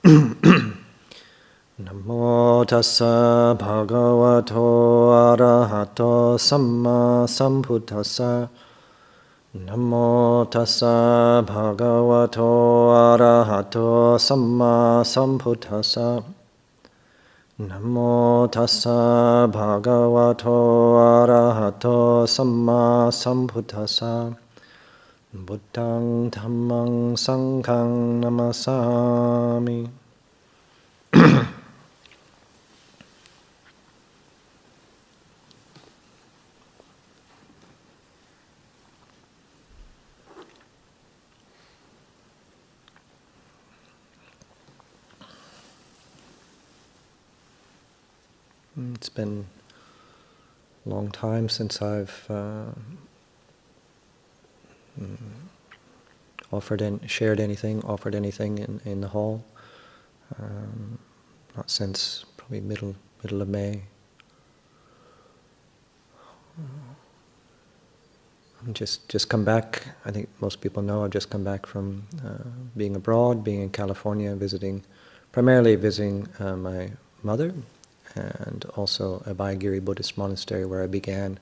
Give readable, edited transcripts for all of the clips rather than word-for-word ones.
Namo tassa bhagavato arahato samma sambuddhassa. Namo tassa bhagavato arahato samma sambuddhassa. Namo tassa bhagavato arahato samma sambuddhassa. Buddhaṃ Dhammaṃ Sanghaṃ Namasami. It's been a long time since I've shared anything in the hall. Not since probably middle of May. I'm just come back. I think most people know I've just come back from being abroad, being in California, primarily visiting my mother, and also Abhayagiri Buddhist Monastery where I began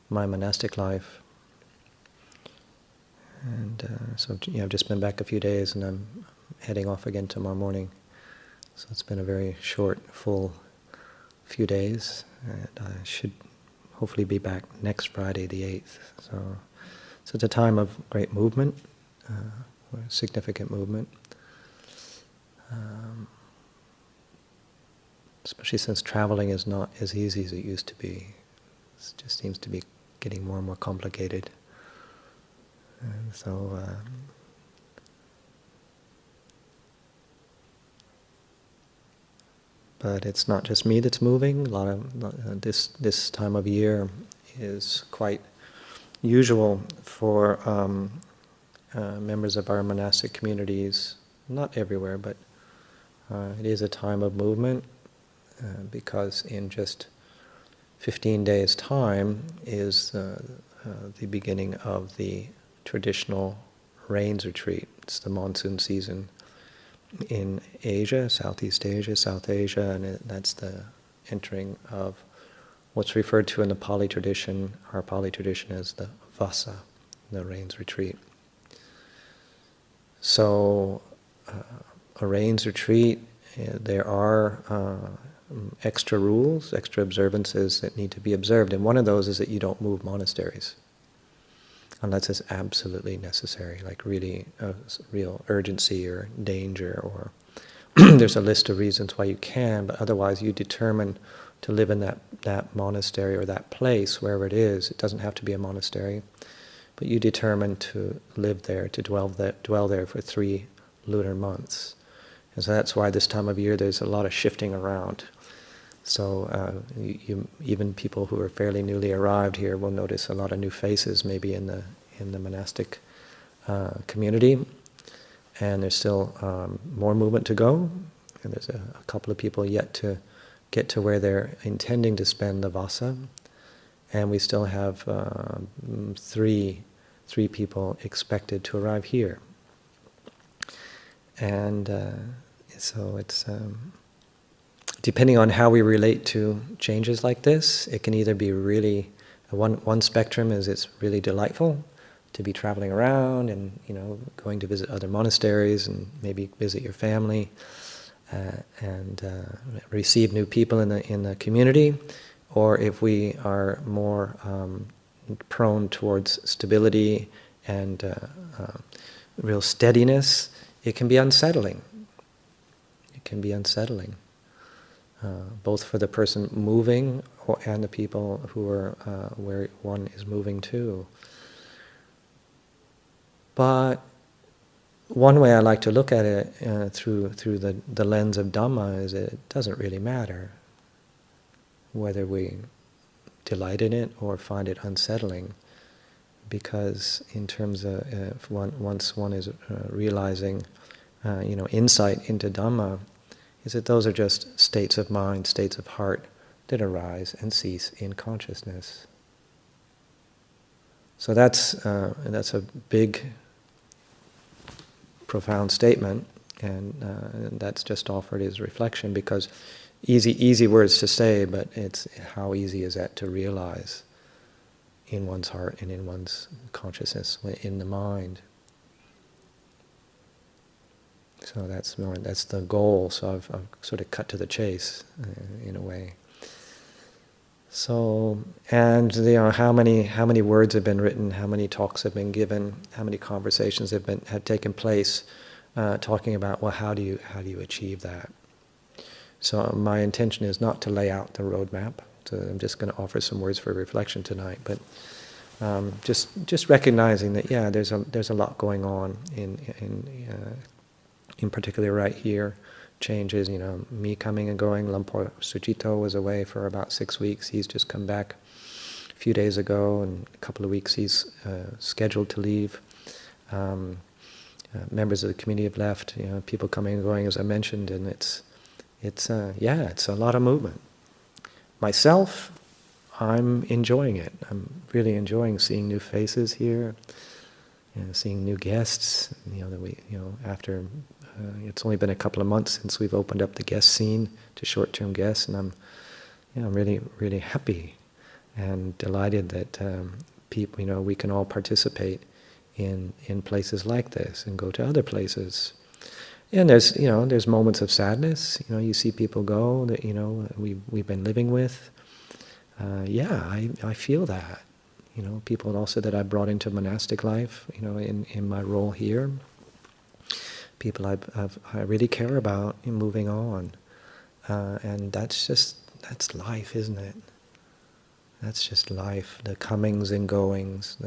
my monastic life. And so I've just been back a few days and I'm heading off again tomorrow morning. So it's been a very short, full few days, and I should hopefully be back next Friday, the 8th. So it's a time of great movement, significant movement. Especially since traveling is not as easy as it used to be. It just seems to be getting more and more complicated. And so but it's not just me that's moving. A lot of this time of year is quite usual for members of our monastic communities. Not everywhere, but it is a time of movement because in just 15 days' time is the beginning of the traditional rains retreat. It's the monsoon season in Asia, Southeast Asia, South Asia, and that's the entering of what's referred to in the Pali tradition, our Pali tradition, as the Vasa, the rains retreat. So a rains retreat, there are extra rules, extra observances that need to be observed, and one of those is that you don't move monasteries unless it's absolutely necessary, like really a real urgency or danger, or there's a list of reasons why you can, but otherwise you determine to live in that monastery or that place, wherever it is. It doesn't have to be a monastery, but you determine to live there, to dwell there for 3 lunar months. And so that's why this time of year there's a lot of shifting around. So even people who are fairly newly arrived here will notice a lot of new faces maybe in the monastic community, and there's still more movement to go, and there's a couple of people yet to get to where they're intending to spend the Vasa, and we still have three people expected to arrive here. And so it's depending on how we relate to changes like this, it can either be really, one spectrum is it's really delightful to be traveling around and going to visit other monasteries and maybe visit your family and receive new people in the community. Or if we are more prone towards stability and real steadiness, it can be unsettling. It can be unsettling. Both for the person moving and the people who are where one is moving to. But one way I like to look at it through the lens of Dhamma is that it doesn't really matter whether we delight in it or find it unsettling, because in terms of once one is realizing insight into Dhamma, is that those are just states of mind, states of heart that arise and cease in consciousness. So that's a big, profound statement, and that's just offered as reflection, because easy words to say, but it's how easy is that to realize in one's heart and in one's consciousness, in the mind. So that's the goal. So I've sort of cut to the chase in a way. So, and how many words have been written, how many talks have been given, how many conversations have taken place, talking about, well, how do you achieve that? So my intention is not to lay out the roadmap. So I'm just going to offer some words for reflection tonight, but just recognizing that there's a lot going on in particular right here. Changes, me coming and going. Lampo Suchito was away for about 6 weeks. He's just come back a few days ago, and a couple of weeks he's scheduled to leave. Members of the community have left. People coming and going, as I mentioned, and it's a lot of movement. Myself, I'm enjoying it. I'm really enjoying seeing new faces here, seeing new guests. After. It's only been a couple of months since we've opened up the guest scene to short-term guests, and I'm really, really happy and delighted that people, we can all participate in places like this and go to other places. And there's moments of sadness. You see people go that we've been living with. I feel that. People also that I brought into monastic life. In my role here. People I really care about in moving on, and that's life, isn't it? That's just life. The comings and goings,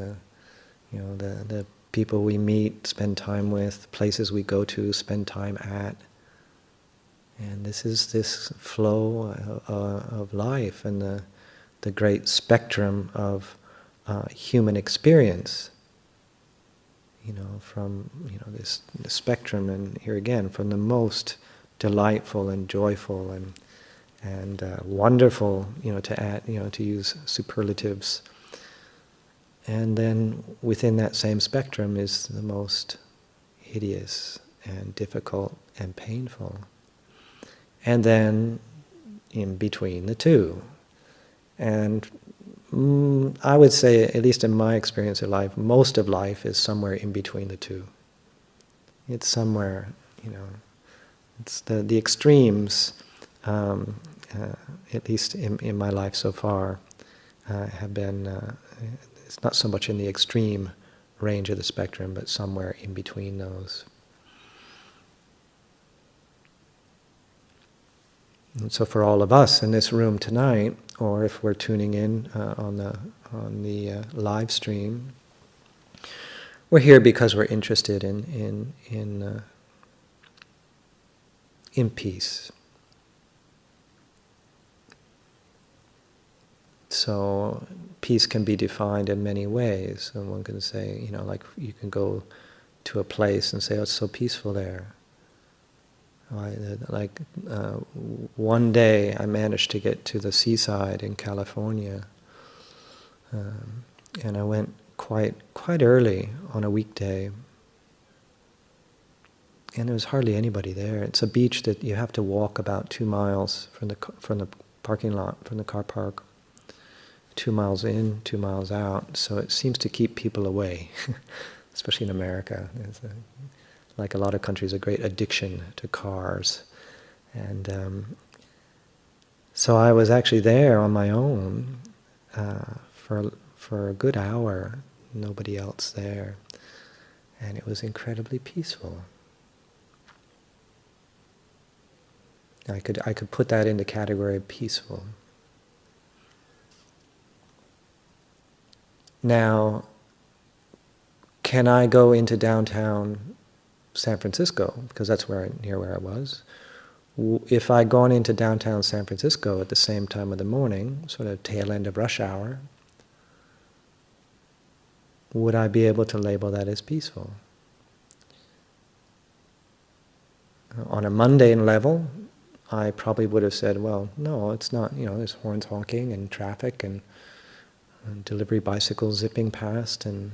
the people we meet, spend time with, places we go to, spend time at, and this is this flow of life and the great spectrum of human experience. From this spectrum, and here again, from the most delightful and joyful and wonderful, to add, to use superlatives, and then within that same spectrum is the most hideous and difficult and painful, and then in between the two, and I would say, at least in my experience of life, most of life is somewhere in between the two. It's somewhere, it's the extremes, at least in my life so far, have been, it's not so much in the extreme range of the spectrum, but somewhere in between those. And so for all of us in this room tonight, or if we're tuning in on the live stream, we're here because we're interested in peace. So peace can be defined in many ways. And one can say, like you can go to a place and say, "Oh, it's so peaceful there." One day I managed to get to the seaside in California, and I went quite early on a weekday, and there was hardly anybody there. It's a beach that you have to walk about 2 miles from the parking lot, from the car park, 2 miles in, 2 miles out. So it seems to keep people away, especially in America. Like a lot of countries, a great addiction to cars. And so I was actually there on my own for a good hour, nobody else there. And it was incredibly peaceful. I could put that in the category of peaceful. Now, can I go into downtown San Francisco, because that's near where I was? If I'd gone into downtown San Francisco at the same time of the morning, sort of tail end of rush hour, would I be able to label that as peaceful? On a mundane level, I probably would have said, well, no, it's not, there's horns honking and traffic and delivery bicycles zipping past and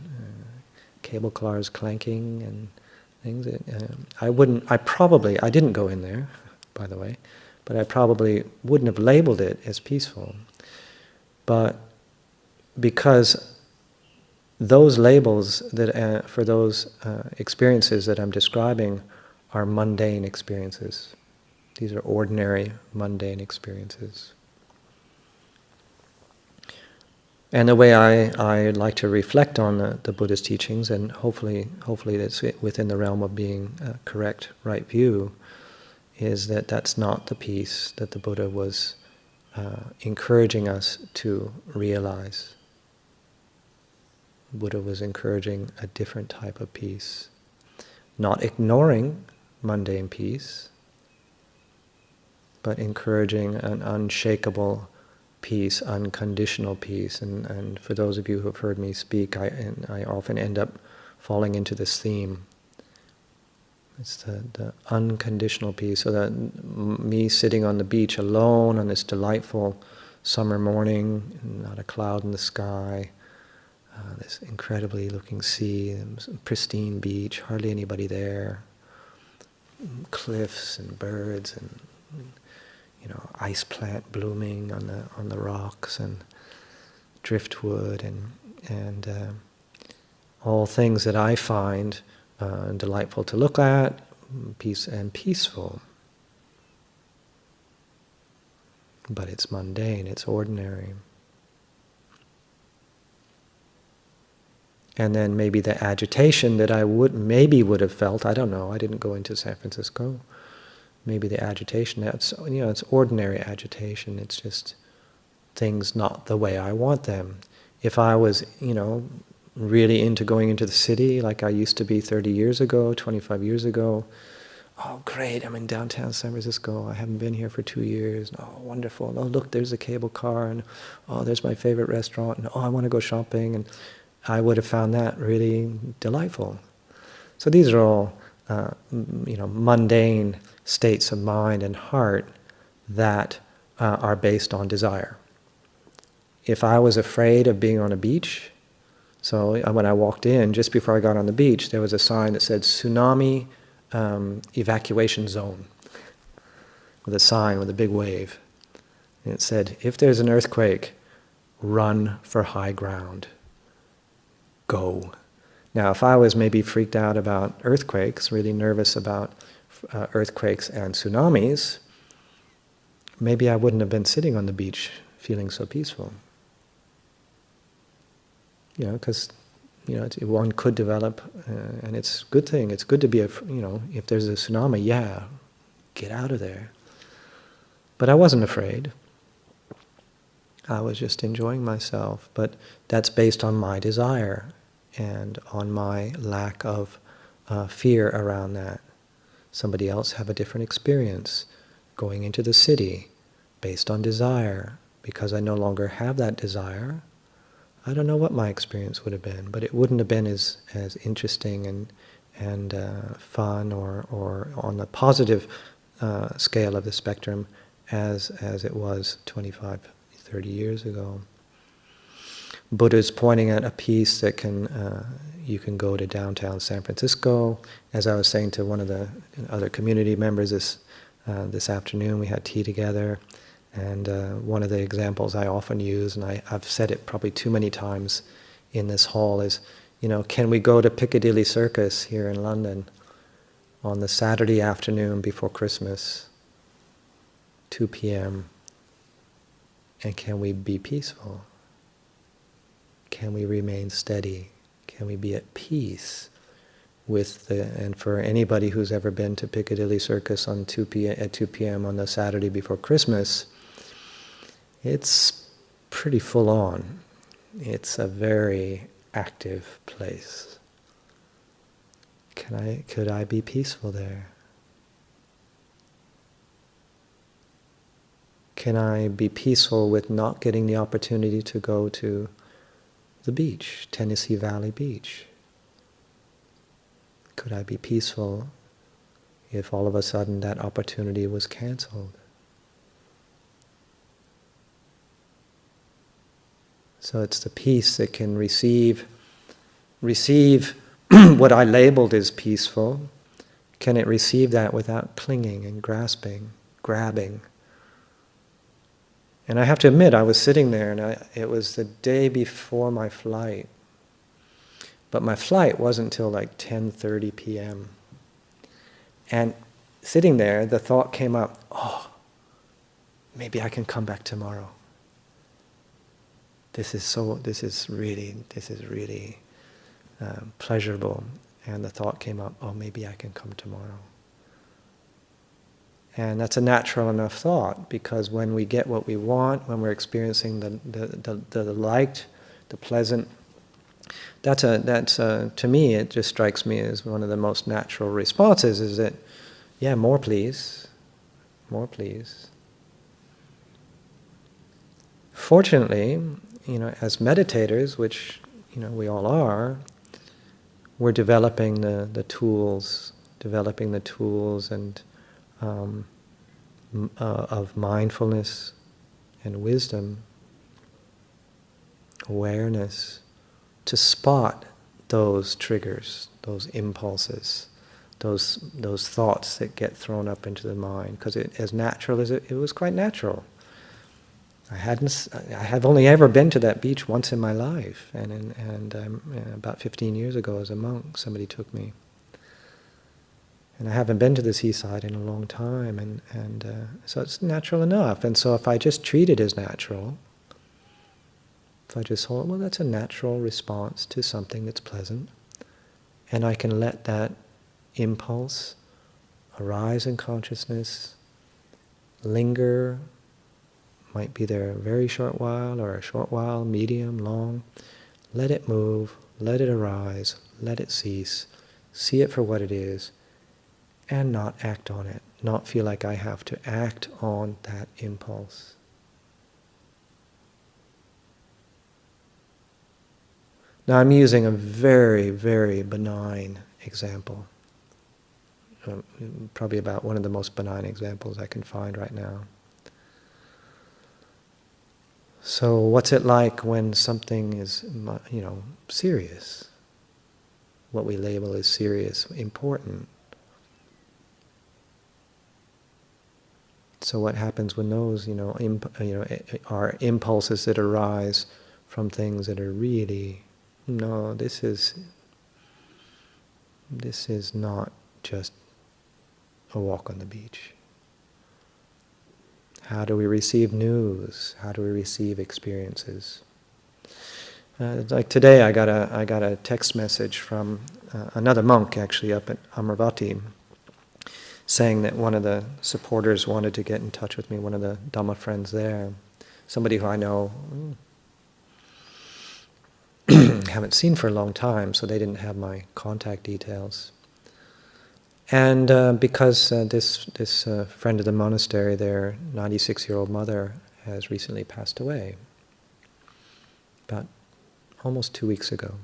cable cars clanking and things. I didn't go in there, by the way, but I probably wouldn't have labeled it as peaceful. But because those labels that for those experiences that I'm describing are mundane experiences. These are ordinary, mundane experiences. And the way I like to reflect on the Buddhist teachings, and hopefully that's within the realm of being a correct, right view, is that that's not the peace that the Buddha was encouraging us to realize. Buddha was encouraging a different type of peace. Not ignoring mundane peace, but encouraging an unshakable peace, unconditional peace. And for those of you who have heard me speak, I often end up falling into this theme. It's the unconditional peace. So that me sitting on the beach alone on this delightful summer morning, not a cloud in the sky, this incredibly looking sea, pristine beach, hardly anybody there, cliffs and birds and ice plant blooming on the rocks and driftwood and all things that I find delightful to look at, peaceful. But it's mundane, it's ordinary. And then maybe the agitation that I would have felt, I don't know, I didn't go into San Francisco. Maybe the agitation, it's ordinary agitation, it's just things not the way I want them. If I was, really into going into the city like I used to be 30 years ago, 25 years ago, oh great, I'm in downtown San Francisco, I haven't been here for 2 years, oh wonderful, oh look, there's a cable car, and oh there's my favorite restaurant, and oh I want to go shopping, and I would have found that really delightful. So these are all, mundane states of mind and heart that are based on desire. If I was afraid of being on a beach, so when I walked in, just before I got on the beach, there was a sign that said tsunami evacuation zone, with a sign with a big wave. And it said, if there's an earthquake, run for high ground. Go. Now, if I was maybe freaked out about earthquakes, really nervous about earthquakes and tsunamis, maybe I wouldn't have been sitting on the beach feeling so peaceful. Because one could develop, and it's a good thing. It's good to be if there's a tsunami, get out of there. But I wasn't afraid. I was just enjoying myself. But that's based on my desire and on my lack of fear around that. Somebody else have a different experience going into the city based on desire. Because I no longer have that desire, I don't know what my experience would have been, but it wouldn't have been as interesting and fun or on the positive scale of the spectrum as it was 25, 30 years ago. Buddha's pointing at a peace that you can go to downtown San Francisco. As I was saying to one of the other community members this afternoon, we had tea together, and one of the examples I often use, and I've said it probably too many times in this hall, is, can we go to Piccadilly Circus here in London on the Saturday afternoon before Christmas, 2 p.m., and can we be peaceful? Can we remain steady? Can we be at peace with and for anybody who's ever been to Piccadilly Circus at 2 p.m. on the Saturday before Christmas, it's pretty full on. It's a very active place. Could I be peaceful there? Can I be peaceful with not getting the opportunity to go to the beach, Tennessee Valley Beach? Could I be peaceful if all of a sudden that opportunity was canceled? So it's the peace that can receive what I labeled as peaceful, can it receive that without clinging and grasping, grabbing? And I have to admit, I was sitting there, and it was the day before my flight. But my flight wasn't till like 10:30 p.m. And sitting there, the thought came up, oh, maybe I can come back tomorrow. This is really pleasurable. And the thought came up, oh, maybe I can come tomorrow. And that's a natural enough thought, because when we get what we want, when we're experiencing the liked, the pleasant, that's to me, it just strikes me as one of the most natural responses, is that, yeah, more please, more please. Fortunately, as meditators, which we all are, we're developing the tools and of mindfulness and wisdom, awareness, to spot those triggers, those impulses, those thoughts that get thrown up into the mind. Because as natural as it was quite natural. I have only ever been to that beach once in my life, and about 15 years ago as a monk, somebody took me. And I haven't been to the seaside in a long time, and so it's natural enough. And so if I just treat it as natural, if I just hold, well, that's a natural response to something that's pleasant, and I can let that impulse arise in consciousness, linger, might be there a very short while or a short while, medium, long. Let it move, let it arise, let it cease, see it for what it is, and not act on it, not feel like I have to act on that impulse. Now I'm using a very, very benign example, probably about one of the most benign examples I can find right now. So what's it like when something is, serious? What we label as serious, important. So what happens when those, are impulses that arise from things that are really, no, this is not just a walk on the beach. How do we receive news? How do we receive experiences? Like today, I got a text message from another monk, actually, up at Amaravati, saying that one of the supporters wanted to get in touch with me, one of the Dhamma friends there, somebody who I know haven't seen for a long time, so they didn't have my contact details. And because this friend of the monastery, their 96-year-old mother, has recently passed away, about almost 2 weeks ago.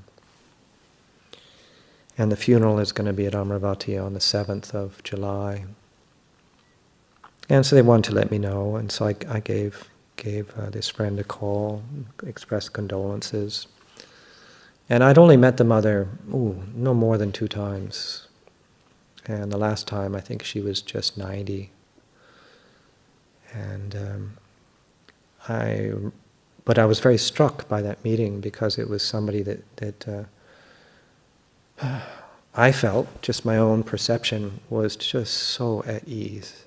And the funeral is going to be at Amaravati on the 7th of July. And so they wanted to let me know, and so I gave this friend a call, expressed condolences. And I'd only met the mother, no more than 2 times. And the last time, I think she was just 90. But I was very struck by that meeting, because it was somebody that I felt, just my own perception, was just so at ease.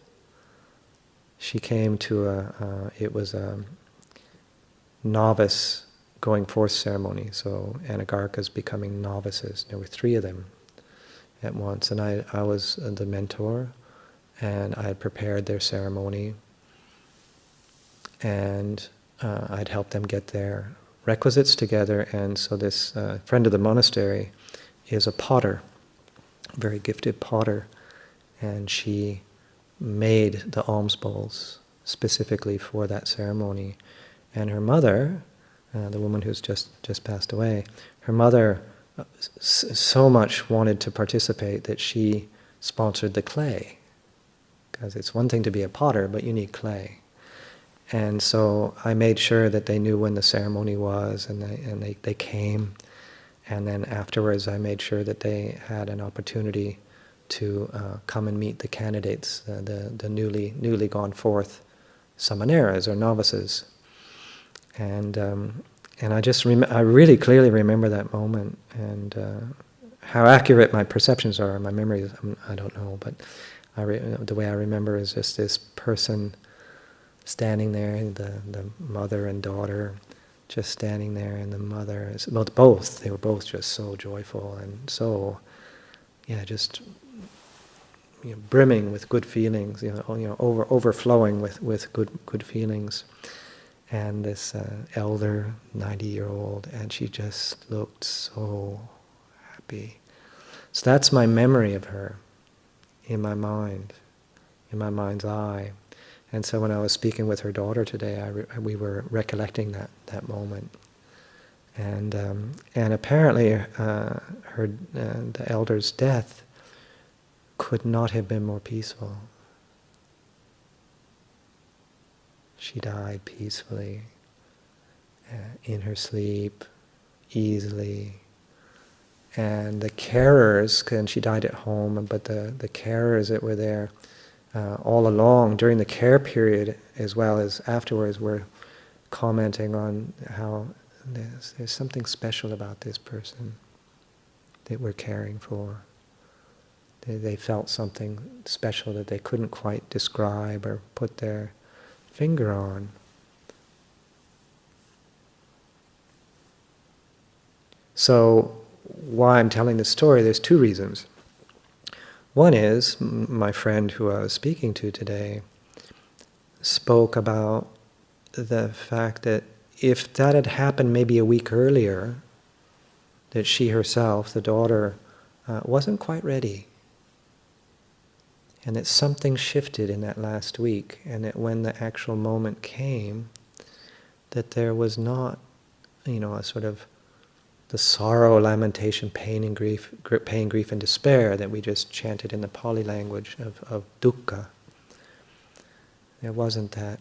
She came to it was a novice going forth ceremony, so Anagarkas becoming novices. There were 3 of them at once, and I was the mentor, and I had prepared their ceremony, and I'd helped them get their requisites together. And so this friend of the monastery is a potter, a very gifted potter, and she made the alms bowls specifically for that ceremony. And her mother, the woman who's just passed away, her mother so much wanted to participate that she sponsored the clay, because it's one thing to be a potter, but you need clay. And so I made sure that they knew when the ceremony was, and they came, And then afterwards I made sure that they had an opportunity to come and meet the candidates, the newly gone forth samaneras or novices. And I really clearly remember that moment, and how accurate my perceptions are, my memories, I don't know, but the way I remember is just this person standing there, the mother and daughter, just standing there, and the mother, they were both just so joyful and so, just brimming with good feelings, overflowing with good feelings. And this elder, 90-year-old, and she just looked so happy. So that's my memory of her in my mind, in my mind's eye. And so when I was speaking with her daughter today, we were recollecting that moment. And apparently the elder's death could not have been more peaceful. She died peacefully, in her sleep, easily. And the carers, and she died at home, but the carers that were there all along during the care period as well as afterwards were commenting on how there's something special about this person that we're caring for. They felt something special that they couldn't quite describe or put their finger on. So why I'm telling this story, there's two reasons. One is, my friend who I was speaking to today spoke about the fact that if that had happened maybe a week earlier, that she herself, the daughter, wasn't quite ready. And that something shifted in that last week, and that when the actual moment came, that there was not, a sort of the sorrow, lamentation, pain, grief, and despair that we just chanted in the Pali language of dukkha. There wasn't that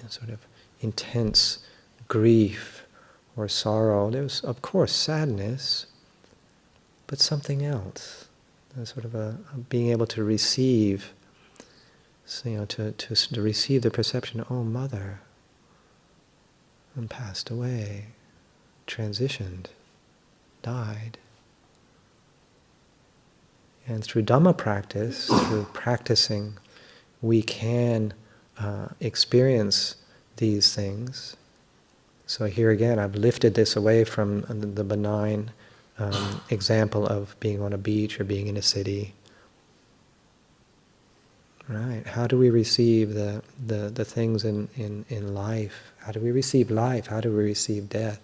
sort of intense grief or sorrow. There was, of course, sadness, but something else. Sort of a being able to receive, to receive the perception, oh, mother, and passed away, transitioned, died. And through Dhamma practice, through practicing, we can experience these things. So here again, I've lifted this away from the benign example of being on a beach or being in a city. Right? How do we receive the things in life? How do we receive life? How do we receive death?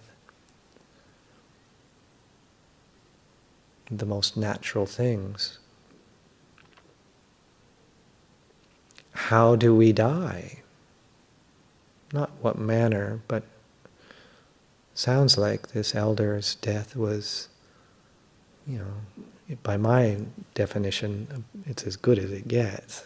The most natural things. How do we die? Not what manner, but sounds like this elder's death was, by my definition, it's as good as it gets.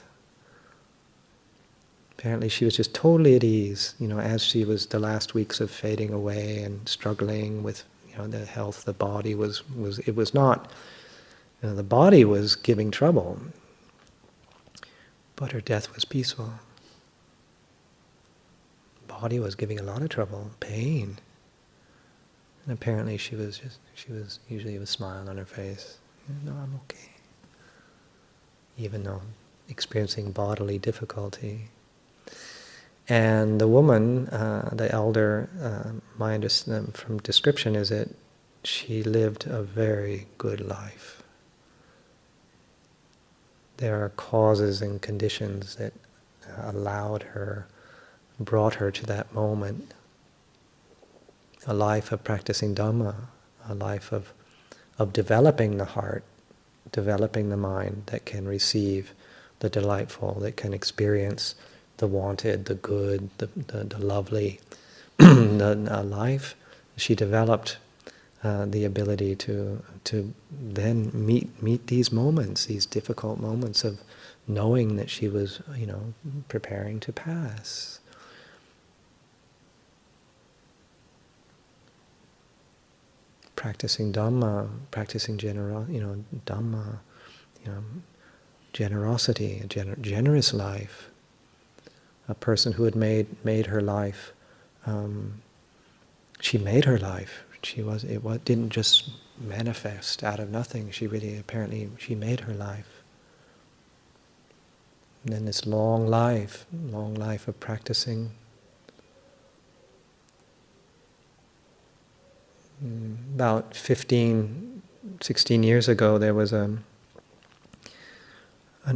Apparently she was just totally at ease, as she was the last weeks of fading away and struggling with, the health, the body was it was not, the body was giving trouble, but her death was peaceful. The body was giving a lot of trouble, pain. And apparently she was usually with a smile on her face. No, I'm okay. Even though experiencing bodily difficulty. And the woman, the elder, my understanding from description is that she lived a very good life. There are causes and conditions that brought her to that moment. A life of practicing Dhamma, a life of developing the heart, developing the mind that can receive the delightful, that can experience the wanted, the good, the lovely, the life. She developed the ability to then meet these moments, these difficult moments of knowing that she was, preparing to pass. practicing Dhamma, practicing Dhamma, generosity, a generous life. A person who had made her life, she made her life. It didn't just manifest out of nothing. She made her life. And then this long life of practicing. About 15, 16 years ago, there was an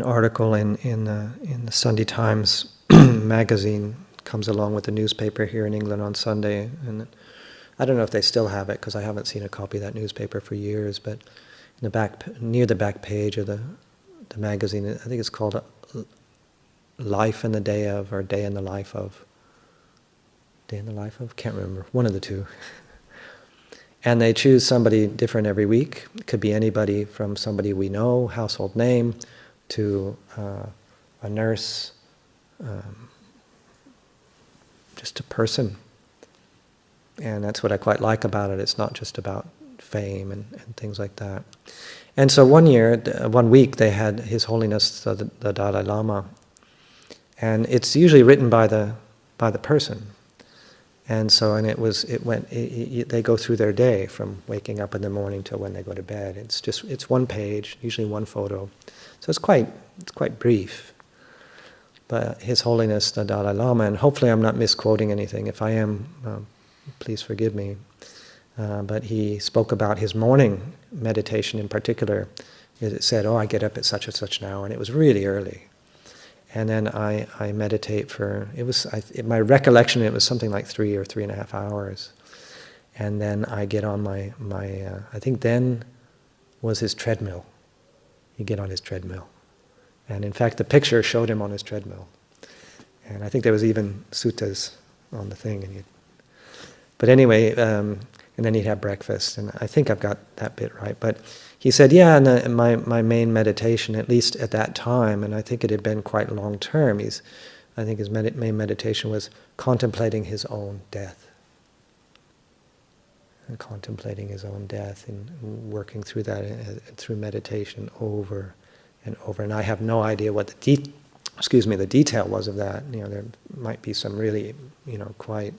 article in the Sunday Times magazine. Comes along with the newspaper here in England on Sunday, and I don't know if they still have it because I haven't seen a copy of that newspaper for years. But in near the back page of the magazine, I think it's called "Life in the Day of" or "Day in the Life of." Day in the Life of? Can't remember. One of the two. And they choose somebody different every week. It could be anybody from somebody we know, household name, to a nurse, just a person. And that's what I quite like about it. It's not just about fame and things like that. And so one week, they had His Holiness the Dalai Lama. And it's usually written by the person. And so, they go through their day from waking up in the morning till when they go to bed. It's one page, usually one photo. So it's quite brief. But His Holiness the Dalai Lama, and hopefully I'm not misquoting anything. If I am, please forgive me. But he spoke about his morning meditation in particular. It said, I get up at such and such an hour, and it was really early. And then I meditate my recollection, it was something like 3 or 3.5 hours. And then I get on my I think then was his treadmill. He'd get on his treadmill. And in fact, the picture showed him on his treadmill. And I think there was even suttas on the thing. But anyway, and then he'd have breakfast. And I think I've got that bit right. But he said, and my main meditation, at least at that time, and I think it had been quite long term, I think his main meditation was contemplating his own death. And contemplating his own death and working through that through meditation over and over. And I have no idea what the detail was of that. There might be some really, quite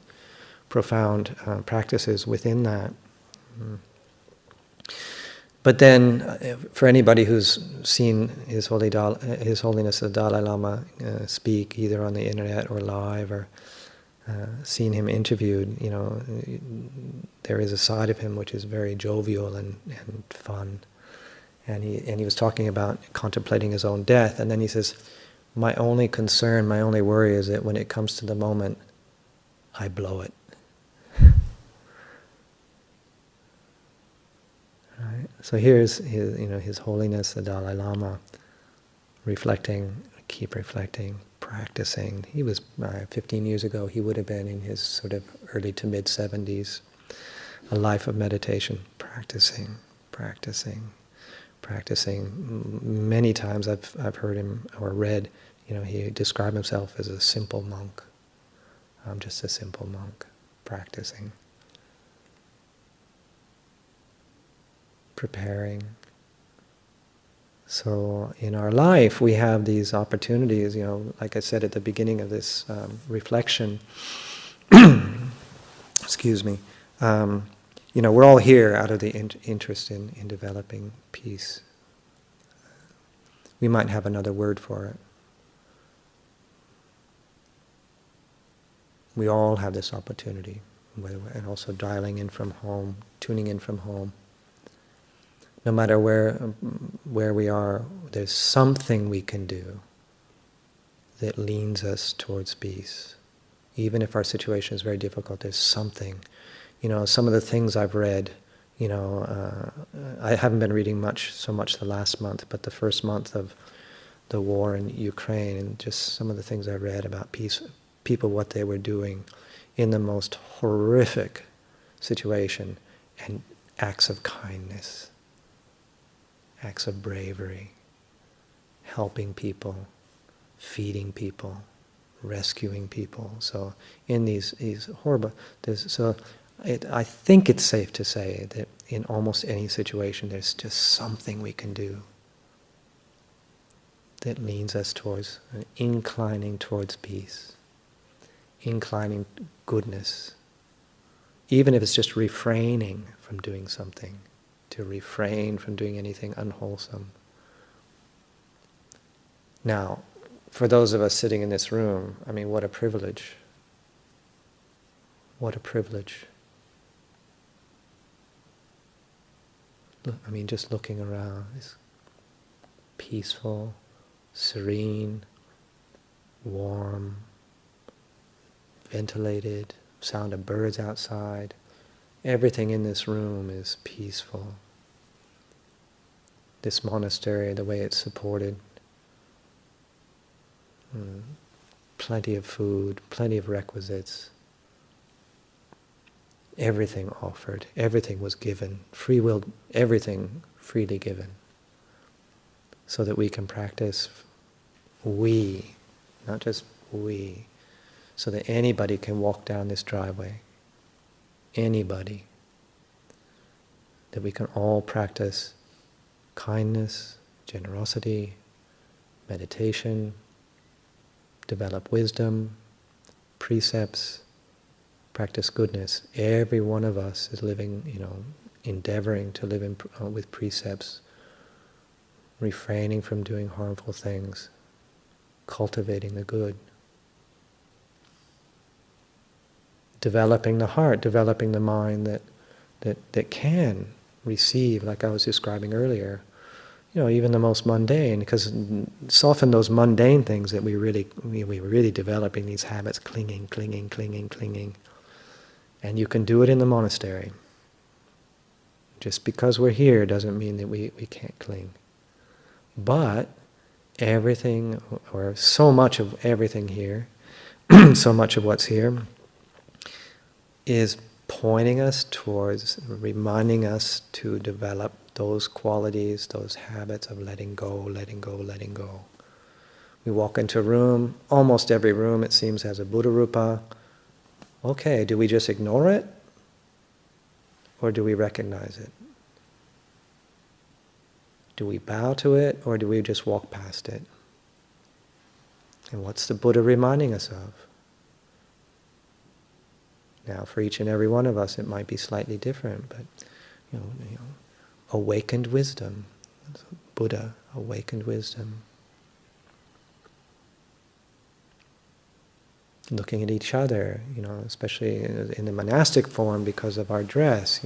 profound practices within that. But then, for anybody who's seen His Holiness the Dalai Lama speak, either on the internet or live, or seen him interviewed, there is a side of him which is very jovial and fun. And he was talking about contemplating his own death, and then he says, my only concern, my only worry is that when it comes to the moment, I blow it. Right? So here's His Holiness the Dalai Lama keep reflecting, practicing. He was 15 years ago, he would have been in his sort of early to mid 70s. A life of meditation, practicing. Many times I've heard him or read, he described himself as a simple monk. I'm just a simple monk, practicing. Preparing. So in our life we have these opportunities, like I said at the beginning of this reflection, excuse me, we're all here out of the interest in developing peace. We might have another word for it. We all have this opportunity, and also dialing in from home, tuning in from home. No matter where we are, there's something we can do that leans us towards peace. Even if our situation is very difficult, there's something. Some of the things I've read, I haven't been reading so much the last month, but the first month of the war in Ukraine, and just some of the things I read about peace, people, what they were doing in the most horrific situation, and acts of kindness. Acts of bravery, helping people, feeding people, rescuing people. So in these horrible, I think it's safe to say that in almost any situation there's just something we can do that leans us towards, inclining towards peace, inclining goodness. Even if it's just refraining from doing something, to refrain from doing anything unwholesome. Now, for those of us sitting in this room, I mean, what a privilege. What a privilege. I mean, just looking around, it's peaceful, serene, warm, ventilated, sound of birds outside. Everything in this room is peaceful. This monastery, the way it's supported, plenty of food, plenty of requisites. Everything offered, everything was given, free will, everything freely given, so that we can practice not just we, so that anybody can walk down this driveway, anybody, that we can all practice kindness, generosity, meditation, develop wisdom, precepts, practice goodness. Every one of us is living, endeavoring to live with precepts, refraining from doing harmful things, cultivating the good. Developing the heart, developing the mind that can receive, like I was describing earlier, even the most mundane, because it's often those mundane things that we're really developing these habits, clinging. And you can do it in the monastery. Just because we're here doesn't mean that we can't cling. But everything, or so much of everything here, so much of what's here, is pointing us towards, reminding us to develop those qualities, those habits of letting go. We walk into a room, almost every room it seems has a Buddha Rupa. Okay, do we just ignore it? Or do we recognize it? Do we bow to it, or do we just walk past it? And what's the Buddha reminding us of? Now, for each and every one of us, it might be slightly different, but awakened wisdom. Buddha, awakened wisdom. Looking at each other, especially in the monastic form because of our dress,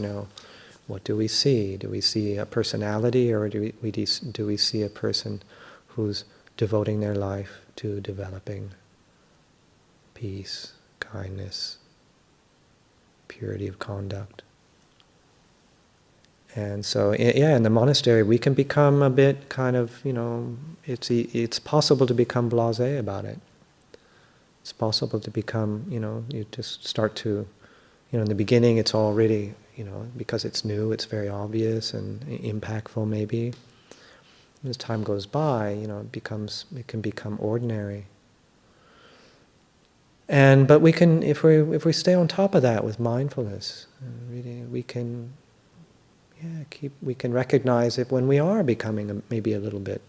what do we see? Do we see a personality, or do we see a person who's devoting their life to developing peace, kindness, purity of conduct? And so, in the monastery we can become a bit kind of, it's possible to become blasé about it. It's possible to become, you just start to, in the beginning it's all really, because it's new, it's very obvious and impactful maybe. As time goes by, it can become ordinary. But we can, if we stay on top of that with mindfulness, really, we can recognize it when we are becoming maybe a little bit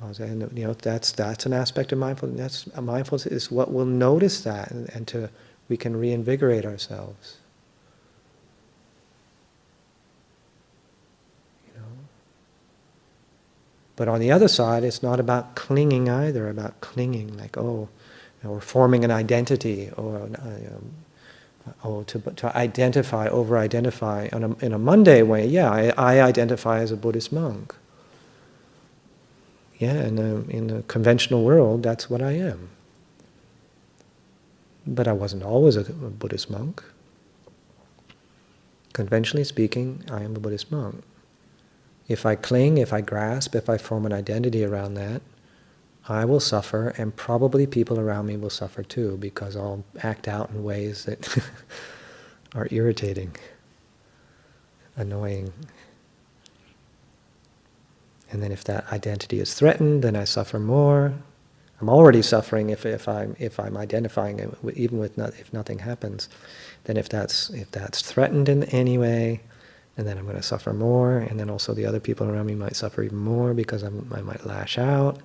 blasé, and that's an aspect of mindfulness. Mindfulness is what will notice that, and we can reinvigorate ourselves. But on the other side, it's not about clinging either. About clinging, like or forming an identity, or to identify, over-identify in a mundane way. Yeah, I identify as a Buddhist monk. Yeah, in the conventional world, that's what I am. But I wasn't always a Buddhist monk. Conventionally speaking, I am a Buddhist monk. If I cling, if I grasp, if I form an identity around that, I will suffer, and probably people around me will suffer too, because I'll act out in ways that are irritating, annoying. And then if that identity is threatened, then I suffer more. I'm already suffering if I'm identifying it, even with if nothing happens. Then if that's threatened in any way, and then I'm going to suffer more, and then also the other people around me might suffer even more because I might lash out.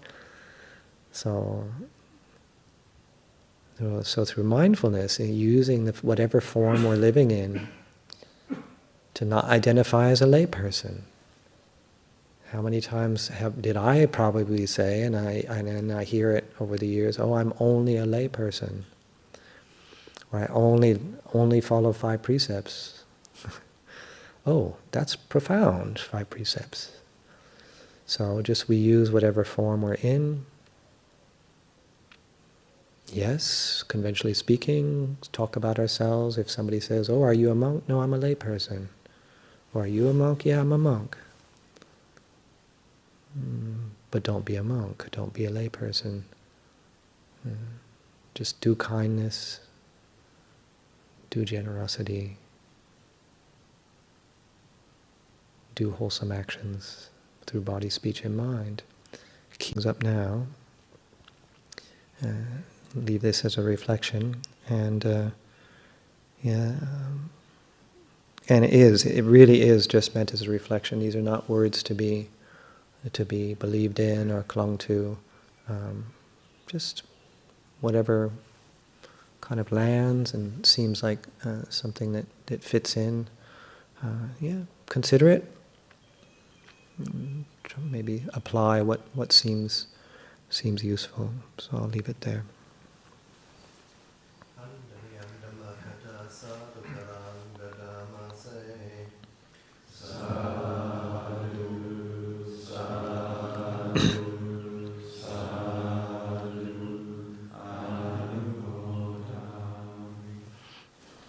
So through mindfulness, using whatever form we're living in, to not identify as a layperson. How many times did I probably say, and I hear it over the years, oh, I'm only a layperson, or I only follow 5 precepts. Oh, that's profound, 5 precepts. So just we use whatever form we're in. Yes, conventionally speaking, talk about ourselves. If somebody says, oh, are you a monk? No, I'm a layperson. Or are you a monk? Yeah, I'm a monk. But don't be a monk. Don't be a layperson. Just do kindness. Do generosity. Do wholesome actions through body, speech, and mind. Keep up now. Leave this as a reflection, and and it really is just meant as a reflection. These are not words to be believed in or clung to. Just whatever kind of lands and seems like something that fits in. Consider it. Maybe apply what seems useful. So I'll leave it there.